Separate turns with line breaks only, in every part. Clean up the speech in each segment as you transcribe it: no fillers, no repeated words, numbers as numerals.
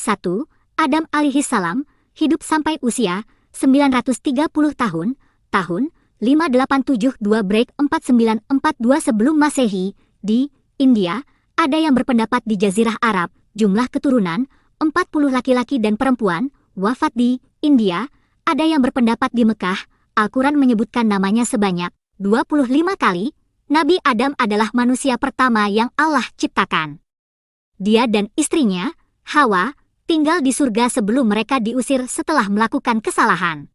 1. Adam alaihissalam, hidup sampai usia 930 tahun, tahun 5872 break 4942 sebelum Masehi, di India. Ada yang berpendapat di Jazirah Arab, jumlah keturunan 40 laki-laki dan perempuan, wafat di India. Ada yang berpendapat di Mekah, Al-Quran menyebutkan namanya sebanyak 25 kali. Nabi Adam adalah manusia pertama yang Allah ciptakan. Dia dan istrinya, Hawa, tinggal di surga sebelum mereka diusir setelah melakukan kesalahan.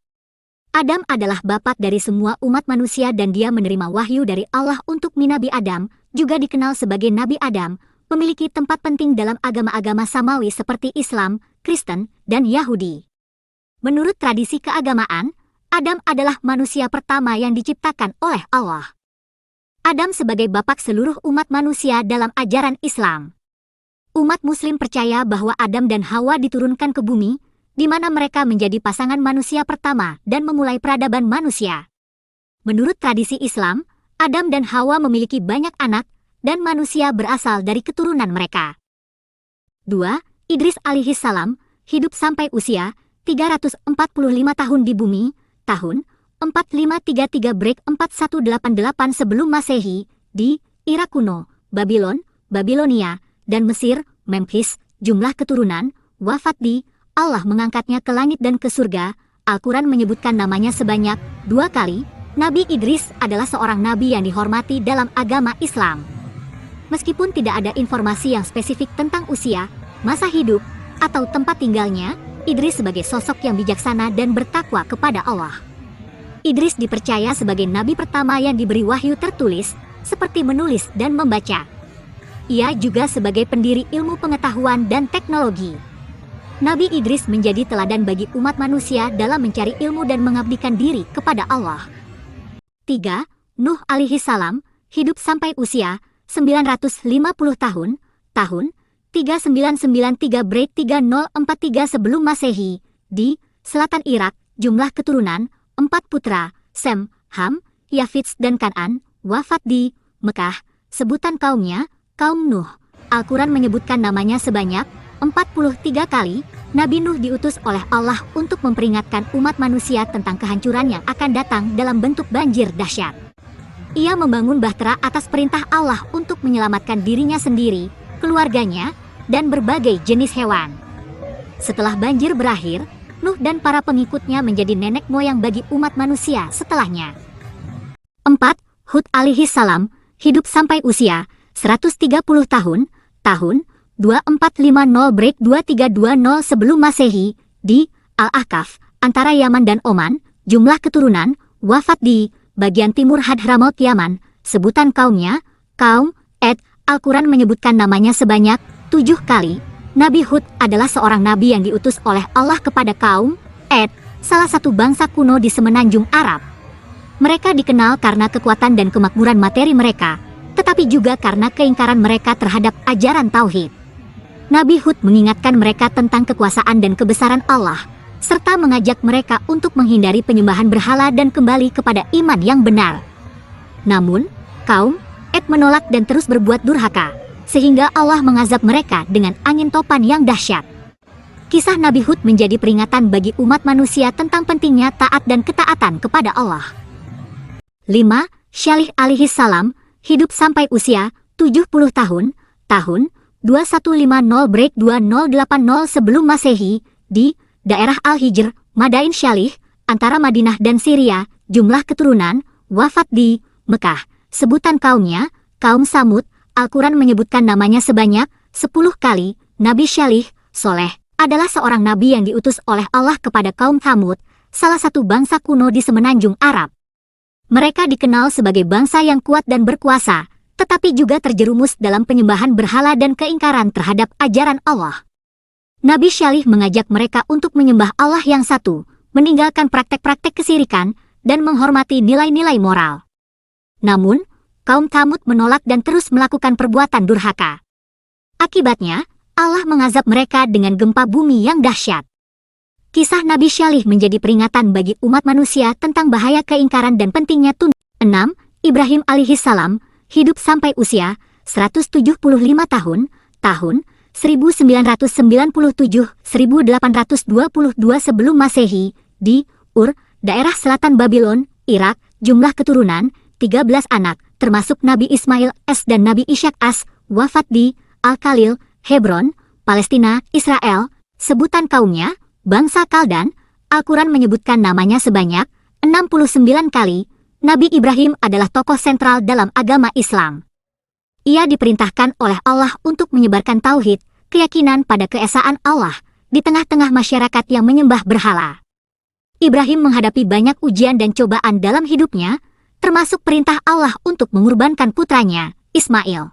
Adam adalah bapak dari semua umat manusia dan dia menerima wahyu dari Allah untuk Nabi Adam, juga dikenal sebagai Nabi Adam, memiliki tempat penting dalam agama-agama samawi seperti Islam, Kristen, dan Yahudi. Menurut tradisi keagamaan, Adam adalah manusia pertama yang diciptakan oleh Allah. Adam sebagai bapak seluruh umat manusia dalam ajaran Islam. Umat Muslim percaya bahwa Adam dan Hawa diturunkan ke bumi, di mana mereka menjadi pasangan manusia pertama dan memulai peradaban manusia. Menurut tradisi Islam, Adam dan Hawa memiliki banyak anak, dan manusia berasal dari keturunan mereka. 2. Idris alaihissalam, hidup sampai usia 345 tahun di bumi, tahun 4533 break 4188 sebelum Masehi, di Irak kuno, Babylon, Babilonia, dan Mesir, Memphis. Jumlah keturunan, wafat di, Allah mengangkatnya ke langit dan ke surga. Al-Quran menyebutkan namanya sebanyak 2 kali. Nabi Idris adalah seorang nabi yang dihormati dalam agama Islam. Meskipun tidak ada informasi yang spesifik tentang usia, masa hidup, atau tempat tinggalnya, Idris sebagai sosok yang bijaksana dan bertakwa kepada Allah. Idris dipercaya sebagai nabi pertama yang diberi wahyu tertulis, seperti menulis dan membaca. Ia juga sebagai pendiri ilmu pengetahuan dan teknologi. Nabi Idris menjadi teladan bagi umat manusia dalam mencari ilmu dan mengabdikan diri kepada Allah. 3. Nuh alaihissalam, hidup sampai usia 950 tahun, tahun 3993 break 3043 sebelum Masehi, di selatan Irak. Jumlah keturunan 4 putra, Sem, Ham, Yafits dan Kan'an, wafat di Mekah. Sebutan kaumnya, kaum Nuh. Al-Quran menyebutkan namanya sebanyak 43 kali. Nabi Nuh diutus oleh Allah untuk memperingatkan umat manusia tentang kehancuran yang akan datang dalam bentuk banjir dahsyat. Ia membangun bahtera atas perintah Allah untuk menyelamatkan dirinya sendiri, keluarganya, dan berbagai jenis hewan. Setelah banjir berakhir, Nuh dan para pengikutnya menjadi nenek moyang bagi umat manusia setelahnya. 4. Hud alaihissalam, hidup sampai usia 130 tahun, tahun 2450 break 2320 sebelum Masehi, di Al-Ahqaf, antara Yaman dan Oman. Jumlah keturunan, wafat di bagian timur Hadramaut Yaman. Sebutan kaumnya, kaum Ed. Al-Quran menyebutkan namanya sebanyak 7 kali. Nabi Hud adalah seorang nabi yang diutus oleh Allah kepada kaum Ed, salah satu bangsa kuno di semenanjung Arab. Mereka dikenal karena kekuatan dan kemakmuran materi mereka, tetapi juga karena keingkaran mereka terhadap ajaran tauhid. Nabi Hud mengingatkan mereka tentang kekuasaan dan kebesaran Allah, serta mengajak mereka untuk menghindari penyembahan berhala dan kembali kepada iman yang benar. Namun, kaum Ed menolak dan terus berbuat durhaka, sehingga Allah mengazab mereka dengan angin topan yang dahsyat. Kisah Nabi Hud menjadi peringatan bagi umat manusia tentang pentingnya taat dan ketaatan kepada Allah. 5. Syalih alaihissalam, hidup sampai usia 70 tahun, tahun 2150 break 2080 sebelum Masehi, di daerah Al-Hijr, Madain Syalih, antara Madinah dan Syria. Jumlah keturunan, wafat di Mekah. Sebutan kaumnya, kaum Samud. Al-Quran menyebutkan namanya sebanyak 10 kali. Nabi Syalih, Soleh, adalah seorang nabi yang diutus oleh Allah kepada kaum Thamud, salah satu bangsa kuno di semenanjung Arab. Mereka dikenal sebagai bangsa yang kuat dan berkuasa, tetapi juga terjerumus dalam penyembahan berhala dan keingkaran terhadap ajaran Allah. Nabi Syalih mengajak mereka untuk menyembah Allah yang satu, meninggalkan praktek-praktek kesirikan, dan menghormati nilai-nilai moral. Namun, kaum Thamud menolak dan terus melakukan perbuatan durhaka. Akibatnya, Allah mengazab mereka dengan gempa bumi yang dahsyat. Kisah Nabi Syalih menjadi peringatan bagi umat manusia tentang bahaya keingkaran dan pentingnya tunduk. 6. Ibrahim alaihissalam, hidup sampai usia 175 tahun, tahun 1997-1822 sebelum Masehi, di Ur, daerah selatan Babylon, Irak, jumlah keturunan 13 anak, termasuk Nabi Ismail S dan Nabi Ishak As, wafat di Al-Khalil, Hebron, Palestina, Israel. Sebutan kaumnya, bangsa Kaldan. Al-Quran menyebutkan namanya sebanyak 69 kali. Nabi Ibrahim adalah tokoh sentral dalam agama Islam. Ia diperintahkan oleh Allah untuk menyebarkan tauhid, keyakinan pada keesaan Allah, di tengah-tengah masyarakat yang menyembah berhala. Ibrahim menghadapi banyak ujian dan cobaan dalam hidupnya, termasuk perintah Allah untuk mengorbankan putranya, Ismail.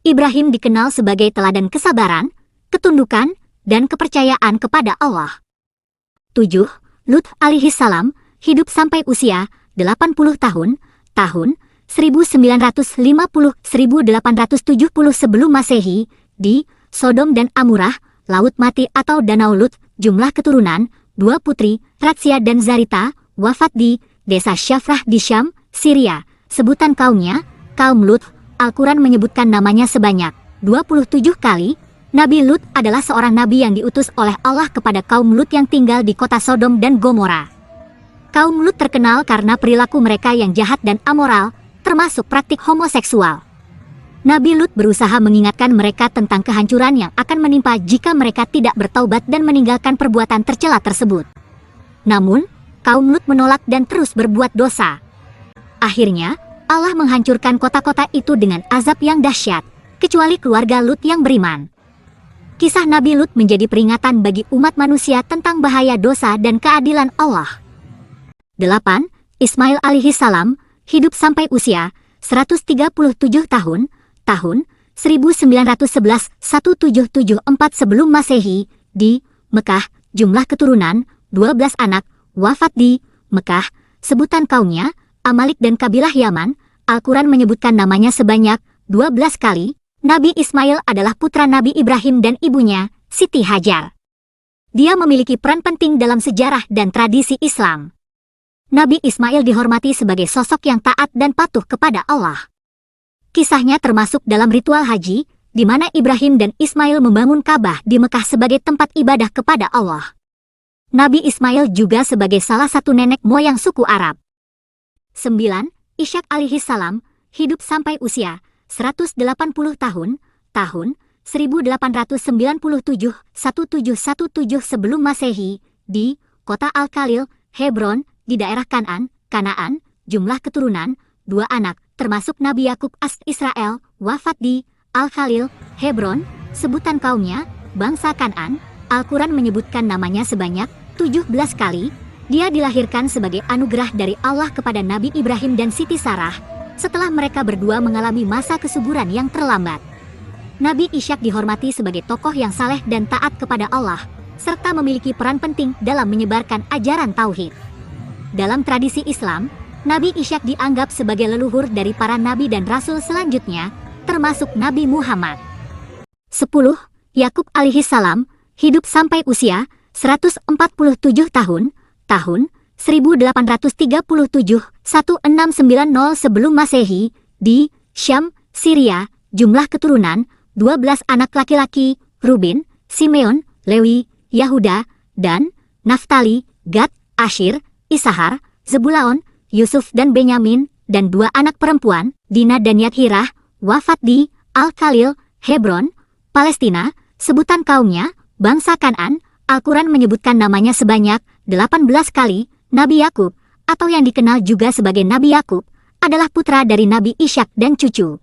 Ibrahim dikenal sebagai teladan kesabaran, ketundukan, dan kepercayaan kepada Allah. 7. Lut alaihi salam, hidup sampai usia 80 tahun, tahun 1950-1870 sebelum Masehi, di Sodom dan Amurah, Laut Mati atau Danau Lut, jumlah keturunan 2 putri, Ratsia dan Zarita, wafat di desa Syafrah di Syam, Syria. Sebutan kaumnya, kaum Lut. Al-Quran menyebutkan namanya sebanyak 27 kali. Nabi Lut adalah seorang nabi yang diutus oleh Allah kepada kaum Lut yang tinggal di kota Sodom dan Gomora. Kaum Lut terkenal karena perilaku mereka yang jahat dan amoral, termasuk praktik homoseksual. Nabi Lut berusaha mengingatkan mereka tentang kehancuran yang akan menimpa jika mereka tidak bertaubat dan meninggalkan perbuatan tercela tersebut. Namun, kaum Lut menolak dan terus berbuat dosa. Akhirnya, Allah menghancurkan kota-kota itu dengan azab yang dahsyat, kecuali keluarga Lut yang beriman. Kisah Nabi Lut menjadi peringatan bagi umat manusia tentang bahaya dosa dan keadilan Allah. 8. Ismail alaihi salam, hidup sampai usia 137 tahun, tahun 1911-1774 sebelum Masehi, di Mekah, jumlah keturunan 12 anak, wafat di Mekah. Sebutan kaumnya, Amalik dan kabilah Yaman. Al-Quran menyebutkan namanya sebanyak 12 kali. Nabi Ismail adalah putra Nabi Ibrahim dan ibunya, Siti Hajar. Dia memiliki peran penting dalam sejarah dan tradisi Islam. Nabi Ismail dihormati sebagai sosok yang taat dan patuh kepada Allah. Kisahnya termasuk dalam ritual haji, di mana Ibrahim dan Ismail membangun Ka'bah di Mekah sebagai tempat ibadah kepada Allah. Nabi Ismail juga sebagai salah satu nenek moyang suku Arab. 9. Ishak alaihi salam, hidup sampai usia 180 tahun, tahun 1897-1717 sebelum Masehi, di kota Al-Khalil, Hebron, di daerah Kanaan, jumlah keturunan 2 anak, termasuk Nabi Yakub as Israel, wafat di Al-Khalil, Hebron. Sebutan kaumnya, bangsa Kanaan. Al-Quran menyebutkan namanya sebanyak 17 kali. Dia dilahirkan sebagai anugerah dari Allah kepada Nabi Ibrahim dan Siti Sarah, setelah mereka berdua mengalami masa kesuburan yang terlambat. Nabi Ishak dihormati sebagai tokoh yang saleh dan taat kepada Allah, serta memiliki peran penting dalam menyebarkan ajaran tauhid. Dalam tradisi Islam, Nabi Ishak dianggap sebagai leluhur dari para nabi dan rasul selanjutnya, termasuk Nabi Muhammad. 10. Yakub alaihi salam, hidup sampai usia 147 tahun, tahun 1837-1690 sebelum Masehi, di Syam, Syria. Jumlah keturunan 12 anak laki-laki, Ruben, Simeon, Lewi, Yahuda, dan Naftali, Gad, Asyir, Isahar, Zebulaon, Yusuf dan Benyamin, dan 2 anak perempuan, Dina dan Yathirah, wafat di Al-Khalil, Hebron, Palestina. Sebutan kaumnya, bangsa Kanaan. Al-Quran menyebutkan namanya sebanyak 18 kali. Nabi Yakub, atau yang dikenal juga sebagai Nabi Yakub, adalah putra dari Nabi Ishak dan cucu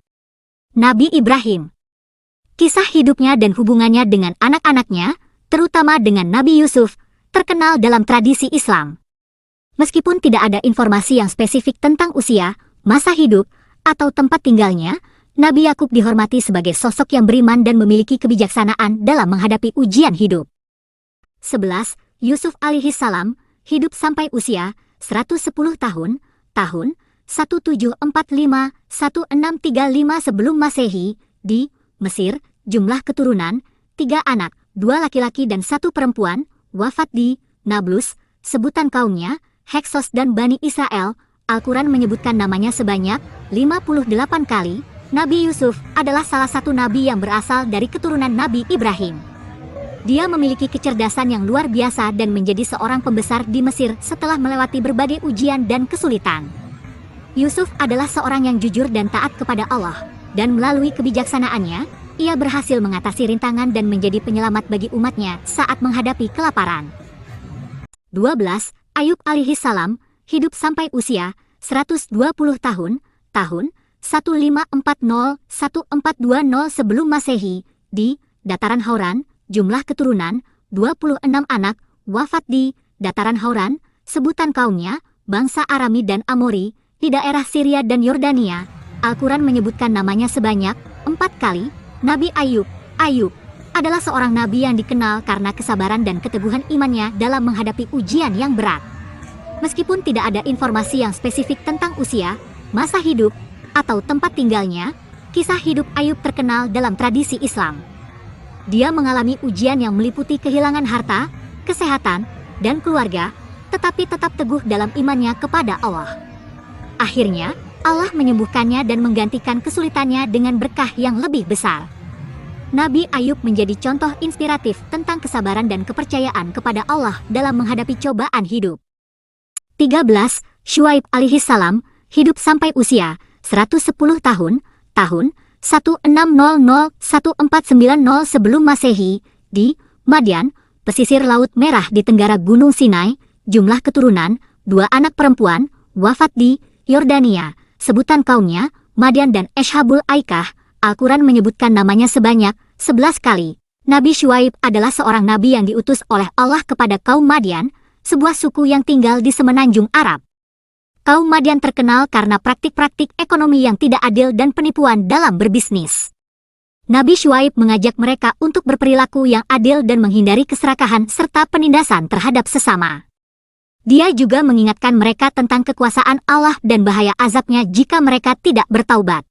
Nabi Ibrahim. Kisah hidupnya dan hubungannya dengan anak-anaknya, terutama dengan Nabi Yusuf, terkenal dalam tradisi Islam. Meskipun tidak ada informasi yang spesifik tentang usia, masa hidup, atau tempat tinggalnya, Nabi Yakub dihormati sebagai sosok yang beriman dan memiliki kebijaksanaan dalam menghadapi ujian hidup. 11. Yusuf alaihi salam, hidup sampai usia 110 tahun, tahun 1745-1635 sebelum Masehi, di Mesir. Jumlah keturunan 3 anak, 2 laki-laki dan 1 perempuan, wafat di Nablus. Sebutan kaumnya, Heksos dan Bani Israel. Al-Quran menyebutkan namanya sebanyak 58 kali. Nabi Yusuf adalah salah satu nabi yang berasal dari keturunan Nabi Ibrahim. Dia memiliki kecerdasan yang luar biasa dan menjadi seorang pembesar di Mesir setelah melewati berbagai ujian dan kesulitan. Yusuf adalah seorang yang jujur dan taat kepada Allah, dan melalui kebijaksanaannya, ia berhasil mengatasi rintangan dan menjadi penyelamat bagi umatnya saat menghadapi kelaparan. 12. Ayub alaihissalam, hidup sampai usia 120 tahun, tahun 1540-1420 sebelum Masehi, di Dataran Hauran, jumlah keturunan 26 anak, wafat di Dataran Hauran, sebutan kaumnya, bangsa Arami dan Amori, di daerah Syria dan Yordania. Al-Quran menyebutkan namanya sebanyak 4 kali. Nabi Ayub. Ayub adalah seorang nabi yang dikenal karena kesabaran dan keteguhan imannya dalam menghadapi ujian yang berat. Meskipun tidak ada informasi yang spesifik tentang usia, masa hidup, atau tempat tinggalnya, kisah hidup Ayub terkenal dalam tradisi Islam. Dia mengalami ujian yang meliputi kehilangan harta, kesehatan, dan keluarga, tetapi tetap teguh dalam imannya kepada Allah. Akhirnya, Allah menyembuhkannya dan menggantikan kesulitannya dengan berkah yang lebih besar. Nabi Ayub menjadi contoh inspiratif tentang kesabaran dan kepercayaan kepada Allah dalam menghadapi cobaan hidup. 13. Syuaib alaihissalam, hidup sampai usia 110 tahun, tahun 1600-1490 sebelum Masehi, di Madian, pesisir Laut Merah di tenggara Gunung Sinai, jumlah keturunan 2 anak perempuan, wafat di Yordania, sebutan kaumnya, Madian dan Eshabul Aikah. Al-Quran menyebutkan namanya sebanyak 11 kali. Nabi Syuaib adalah seorang nabi yang diutus oleh Allah kepada kaum Madian, sebuah suku yang tinggal di semenanjung Arab. Kaum Madian terkenal karena praktik-praktik ekonomi yang tidak adil dan penipuan dalam berbisnis. Nabi Syuaib mengajak mereka untuk berperilaku yang adil dan menghindari keserakahan serta penindasan terhadap sesama. Dia juga mengingatkan mereka tentang kekuasaan Allah dan bahaya azabnya jika mereka tidak bertaubat.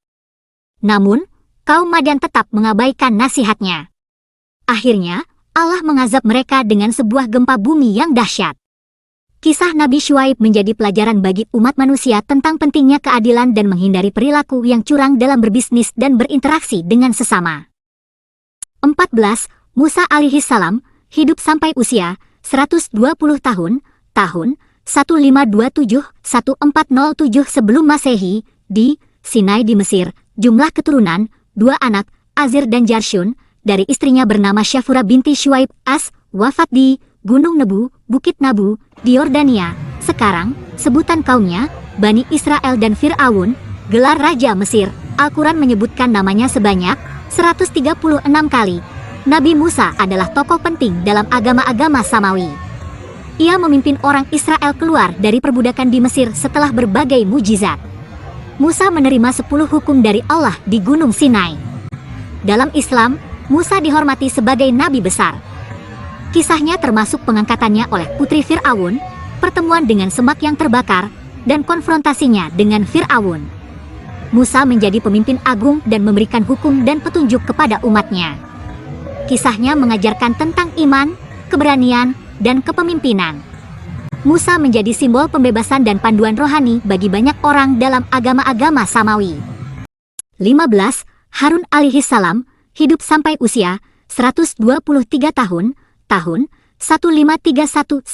Namun, kaum Madian tetap mengabaikan nasihatnya. Akhirnya, Allah mengazab mereka dengan sebuah gempa bumi yang dahsyat. Kisah Nabi Syuaib menjadi pelajaran bagi umat manusia tentang pentingnya keadilan dan menghindari perilaku yang curang dalam berbisnis dan berinteraksi dengan sesama. 14. Musa alaihissalam, hidup sampai usia 120 tahun, tahun 1527-1407 sebelum Masehi, di Sinai di Mesir, jumlah keturunan 2 anak, Azir dan Jarshun, dari istrinya bernama Syafura binti Syuaib As, wafat di Gunung Nebu, Bukit Nabu, di Yordania. Sekarang, sebutan kaumnya, Bani Israel dan Fir'aun, gelar Raja Mesir. Al-Quran menyebutkan namanya sebanyak 136 kali. Nabi Musa adalah tokoh penting dalam agama-agama Samawi. Ia memimpin orang Israel keluar dari perbudakan di Mesir setelah berbagai mujizat. Musa menerima 10 hukum dari Allah di Gunung Sinai. Dalam Islam, Musa dihormati sebagai nabi besar. Kisahnya termasuk pengangkatannya oleh putri Fir'aun, pertemuan dengan semak yang terbakar, dan konfrontasinya dengan Fir'aun. Musa menjadi pemimpin agung dan memberikan hukum dan petunjuk kepada umatnya. Kisahnya mengajarkan tentang iman, keberanian, dan kepemimpinan. Musa menjadi simbol pembebasan dan panduan rohani bagi banyak orang dalam agama-agama Samawi. 15. Harun alaihissalam, hidup sampai usia 123 tahun, tahun 1531-1408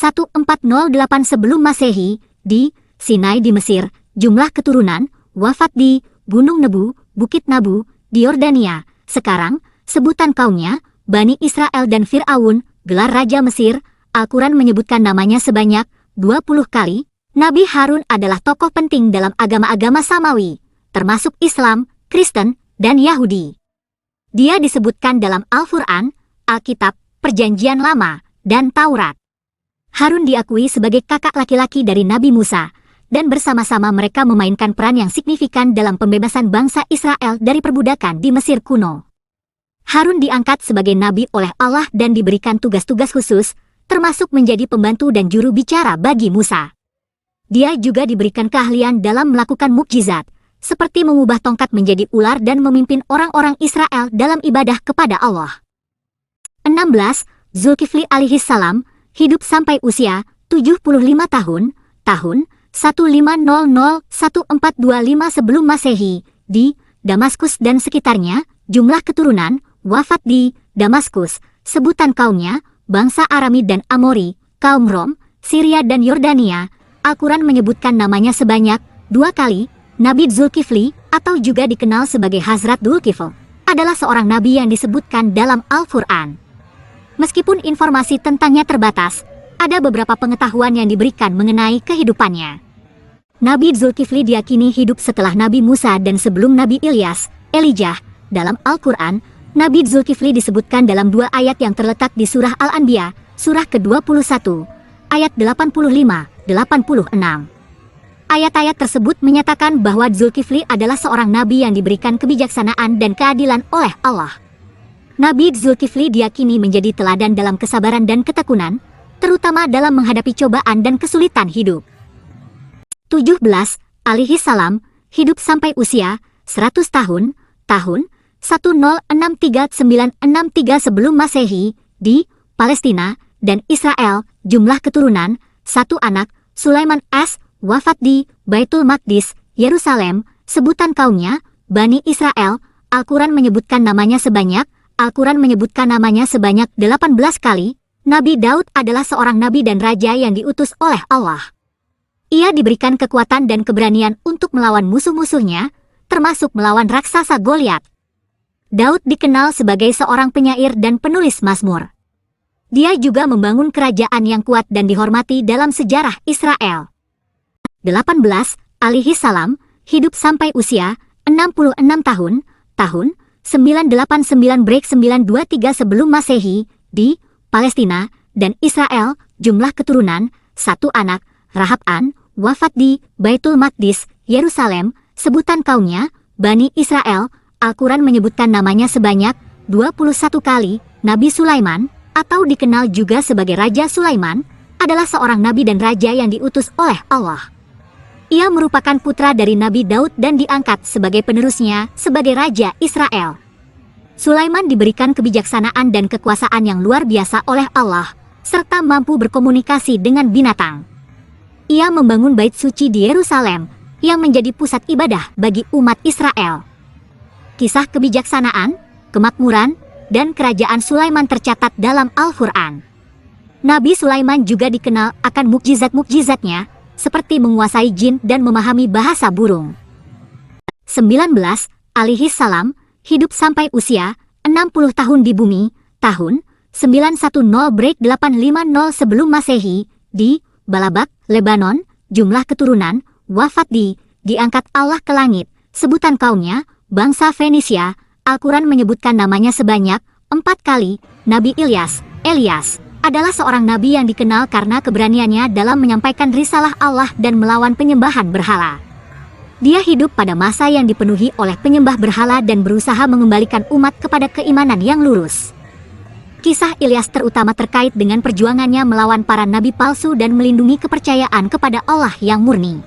sebelum Masehi, di Sinai di Mesir, jumlah keturunan, wafat di Gunung Nebu, Bukit Nabu, di Yordania. Sekarang, sebutan kaumnya, Bani Israel dan Fir'aun, gelar Raja Mesir. Al-Quran menyebutkan namanya sebanyak 20 kali. Nabi Harun adalah tokoh penting dalam agama-agama Samawi, termasuk Islam, Kristen, dan Yahudi. Dia disebutkan dalam Al-Quran, Alkitab, Perjanjian Lama, dan Taurat. Harun diakui sebagai kakak laki-laki dari Nabi Musa, dan bersama-sama mereka memainkan peran yang signifikan dalam pembebasan bangsa Israel dari perbudakan di Mesir kuno. Harun diangkat sebagai nabi oleh Allah dan diberikan tugas-tugas khusus, termasuk menjadi pembantu dan juru bicara bagi Musa. Dia juga diberikan keahlian dalam melakukan mukjizat, seperti mengubah tongkat menjadi ular dan memimpin orang-orang Israel dalam ibadah kepada Allah. 16. Zulkifli alaihissalam, hidup sampai usia 75 tahun, tahun 1500-1425 sebelum Masehi, di Damaskus dan sekitarnya, jumlah keturunan, wafat di Damaskus, sebutan kaumnya, bangsa Arami dan Amori, kaum Rom, Syria dan Yordania. Al-Quran menyebutkan namanya sebanyak 2 kali. Nabi Zulkifli, atau juga dikenal sebagai Hazrat Dzulkifl, adalah seorang nabi yang disebutkan dalam Al-Quran. Meskipun informasi tentangnya terbatas, ada beberapa pengetahuan yang diberikan mengenai kehidupannya. Nabi Zulkifli diyakini hidup setelah Nabi Musa dan sebelum Nabi Ilyas, Elijah. Dalam Al-Quran, Nabi Zulkifli disebutkan dalam 2 ayat yang terletak di surah Al-Anbiya, surah ke-21, ayat 85-86. Ayat-ayat tersebut menyatakan bahwa Zulkifli adalah seorang nabi yang diberikan kebijaksanaan dan keadilan oleh Allah. Nabi Zulkifli diyakini menjadi teladan dalam kesabaran dan ketekunan, terutama dalam menghadapi cobaan dan kesulitan hidup. 17 alaihi salam, hidup sampai usia 100 tahun, tahun 1063-963 sebelum Masehi, di Palestina dan Israel, jumlah keturunan, 1 anak, Sulaiman wafat di Baitul Maqdis, Yerusalem, sebutan kaumnya, Bani Israel. Al-Quran menyebutkan namanya sebanyak 18 kali. Nabi Daud adalah seorang nabi dan raja yang diutus oleh Allah. Ia diberikan kekuatan dan keberanian untuk melawan musuh-musuhnya, termasuk melawan raksasa Goliat. Daud dikenal sebagai seorang penyair dan penulis mazmur. Dia juga membangun kerajaan yang kuat dan dihormati dalam sejarah Israel. 18 alaihi salam, hidup sampai usia 66 tahun, tahun 989-923 sebelum Masehi, di Palestina dan Israel, jumlah keturunan, 1 anak, Rahab-an, wafat di Baitul Maqdis, Yerusalem, sebutan kaumnya, Bani Israel. Al-Quran menyebutkan namanya sebanyak 21 kali. Nabi Sulaiman, atau dikenal juga sebagai Raja Sulaiman, adalah seorang nabi dan raja yang diutus oleh Allah. Ia merupakan putra dari Nabi Daud dan diangkat sebagai penerusnya sebagai Raja Israel. Sulaiman diberikan kebijaksanaan dan kekuasaan yang luar biasa oleh Allah, serta mampu berkomunikasi dengan binatang. Ia membangun bait suci di Yerusalem, yang menjadi pusat ibadah bagi umat Israel. Kisah kebijaksanaan, kemakmuran, dan kerajaan Sulaiman tercatat dalam Al-Quran. Nabi Sulaiman juga dikenal akan mukjizat-mukjizatnya, seperti menguasai jin dan memahami bahasa burung. 19 alaihi salam, hidup sampai usia 60 tahun di bumi, tahun 910-850 sebelum Masehi, di Balabak, Lebanon, jumlah keturunan, wafat di diangkat Allah ke langit, sebutan kaumnya, bangsa Fenisia. Al-Quran menyebutkan namanya sebanyak 4 kali. Nabi Ilyas, Elias, adalah seorang nabi yang dikenal karena keberaniannya dalam menyampaikan risalah Allah dan melawan penyembahan berhala. Dia hidup pada masa yang dipenuhi oleh penyembah berhala dan berusaha mengembalikan umat kepada keimanan yang lurus. Kisah Ilyas terutama terkait dengan perjuangannya melawan para nabi palsu dan melindungi kepercayaan kepada Allah yang murni.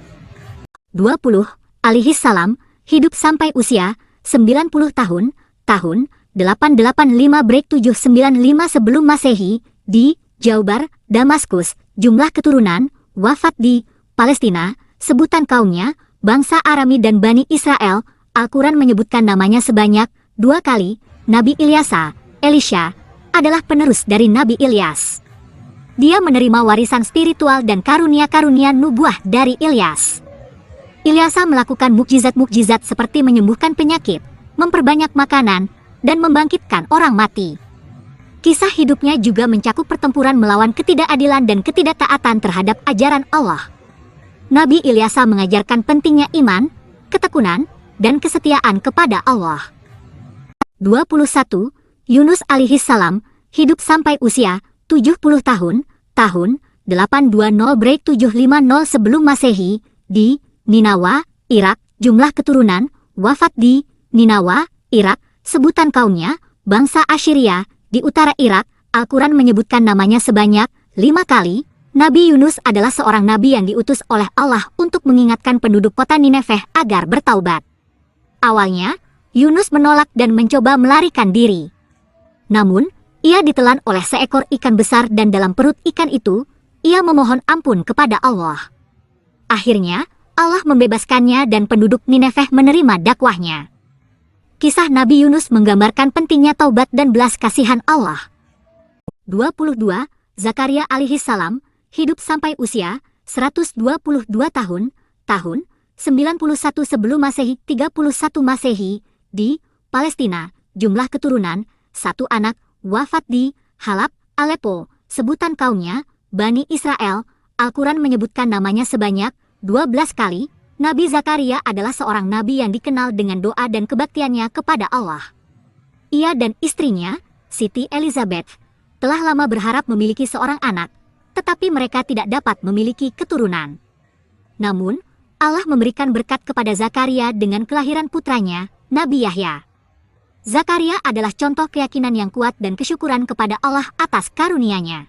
20 alaihi salam, hidup sampai usia 90 tahun, tahun 885-795 sebelum Masehi, di Jaubar, Damaskus, jumlah keturunan, wafat di Palestina, sebutan kaumnya, bangsa Arami dan Bani Israel. Al-Quran menyebutkan namanya sebanyak 2 kali. Nabi Ilyasa, Elisha, adalah penerus dari Nabi Ilyas. Dia menerima warisan spiritual dan karunia-karunia nubuah dari Ilyas. Ilyasa melakukan mukjizat-mukjizat seperti menyembuhkan penyakit, memperbanyak makanan, dan membangkitkan orang mati. Kisah hidupnya juga mencakup pertempuran melawan ketidakadilan dan ketidaktaatan terhadap ajaran Allah. Nabi Ilyasa mengajarkan pentingnya iman, ketekunan, dan kesetiaan kepada Allah. 21 Yunus alaihi salam, hidup sampai usia 70 tahun, tahun 820-750 sebelum Masehi, di Ninawa, Irak, jumlah keturunan, wafat di Ninawa, Irak, sebutan kaumnya, bangsa Assyria, di utara Irak. Al-Quran menyebutkan namanya sebanyak 5 kali. Nabi Yunus adalah seorang nabi yang diutus oleh Allah untuk mengingatkan penduduk kota Nineveh agar bertaubat. Awalnya, Yunus menolak dan mencoba melarikan diri. Namun, ia ditelan oleh seekor ikan besar dan dalam perut ikan itu, ia memohon ampun kepada Allah. Akhirnya, Allah membebaskannya dan penduduk Nineveh menerima dakwahnya. Kisah Nabi Yunus menggambarkan pentingnya taubat dan belas kasihan Allah. 22. Zakaria alaihi salam hidup sampai usia 122 tahun, tahun 91 sebelum Masehi 31 Masehi, di Palestina, jumlah keturunan, 1 anak, wafat di Halab, Aleppo, sebutan kaumnya, Bani Israel. Al-Quran menyebutkan namanya sebanyak 12 kali. Nabi Zakaria adalah seorang nabi yang dikenal dengan doa dan kebaktiannya kepada Allah. Ia dan istrinya, Siti Elizabeth, telah lama berharap memiliki seorang anak, tetapi mereka tidak dapat memiliki keturunan. Namun, Allah memberikan berkat kepada Zakaria dengan kelahiran putranya, Nabi Yahya. Zakaria adalah contoh keyakinan yang kuat dan kesyukuran kepada Allah atas karunia-Nya.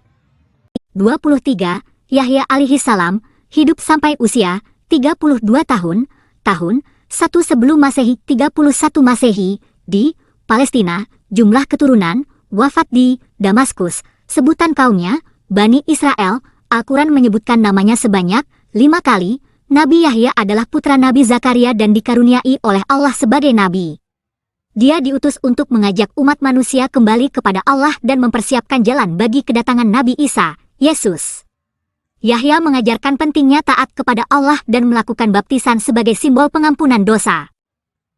23. Yahya alaihi salam hidup sampai usia 32 tahun, tahun 1 sebelum Masehi 31 Masehi, di Palestina, jumlah keturunan, wafat di Damaskus, sebutan kaumnya, Bani Israel. Al-Quran menyebutkan namanya sebanyak 5 kali. Nabi Yahya adalah putra Nabi Zakaria dan dikaruniai oleh Allah sebagai nabi. Dia diutus untuk mengajak umat manusia kembali kepada Allah dan mempersiapkan jalan bagi kedatangan Nabi Isa, Yesus. Yahya mengajarkan pentingnya taat kepada Allah dan melakukan baptisan sebagai simbol pengampunan dosa.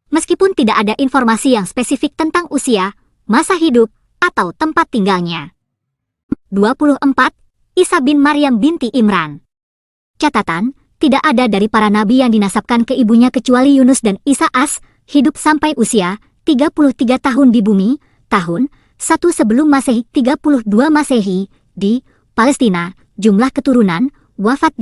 Meskipun tidak ada informasi yang spesifik tentang usia, masa hidup, atau tempat tinggalnya. 24. Isa bin Maryam binti Imran. Catatan, tidak ada dari para nabi yang dinasabkan ke ibunya kecuali Yunus dan Isa hidup sampai usia 33 tahun di bumi, tahun 1 sebelum Masehi 32 Masehi, di Palestina, jumlah keturunan, wafat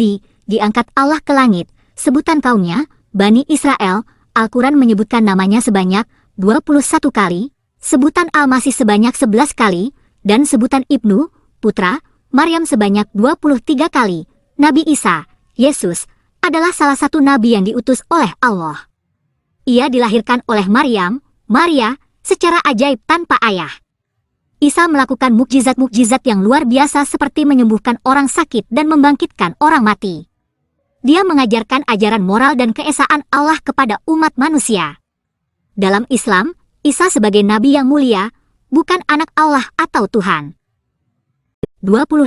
diangkat Allah ke langit, sebutan kaumnya, Bani Israel. Al-Quran menyebutkan namanya sebanyak 21 kali, sebutan Al-Masih sebanyak 11 kali, dan sebutan Ibnu, putra, Maryam sebanyak 23 kali. Nabi Isa, Yesus, adalah salah satu nabi yang diutus oleh Allah. Ia dilahirkan oleh Maria, secara ajaib tanpa ayah. Isa melakukan mukjizat-mukjizat yang luar biasa seperti menyembuhkan orang sakit dan membangkitkan orang mati. Dia mengajarkan ajaran moral dan keesaan Allah kepada umat manusia. Dalam Islam, Isa sebagai nabi yang mulia, bukan anak Allah atau Tuhan. 25.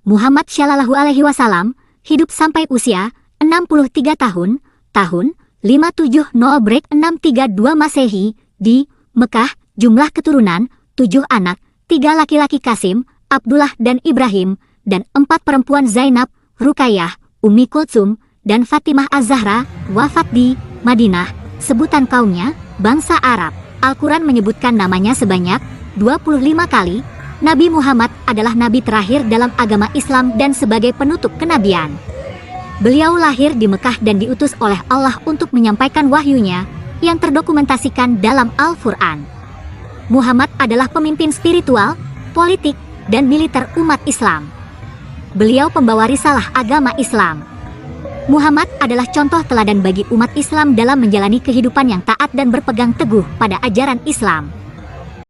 Muhammad Shallallahu Alaihi Wasallam hidup sampai usia 63 tahun, tahun 570-632 Masehi, di Mekah, jumlah keturunan, 7 anak, 3 laki-laki Qasim, Abdullah dan Ibrahim, dan 4 perempuan Zainab, Ruqayyah, Ummi Kultsum, dan Fatimah Az-Zahra, wafat di Madinah, sebutan kaumnya, bangsa Arab. Al-Quran menyebutkan namanya sebanyak 25 kali. Nabi Muhammad adalah nabi terakhir dalam agama Islam dan sebagai penutup kenabian. Beliau lahir di Mekah dan diutus oleh Allah untuk menyampaikan wahyunya, yang terdokumentasikan dalam Al-Quran. Muhammad adalah pemimpin spiritual, politik, dan militer umat Islam. Beliau pembawa risalah agama Islam. Muhammad adalah contoh teladan bagi umat Islam dalam menjalani kehidupan yang taat dan berpegang teguh pada ajaran Islam.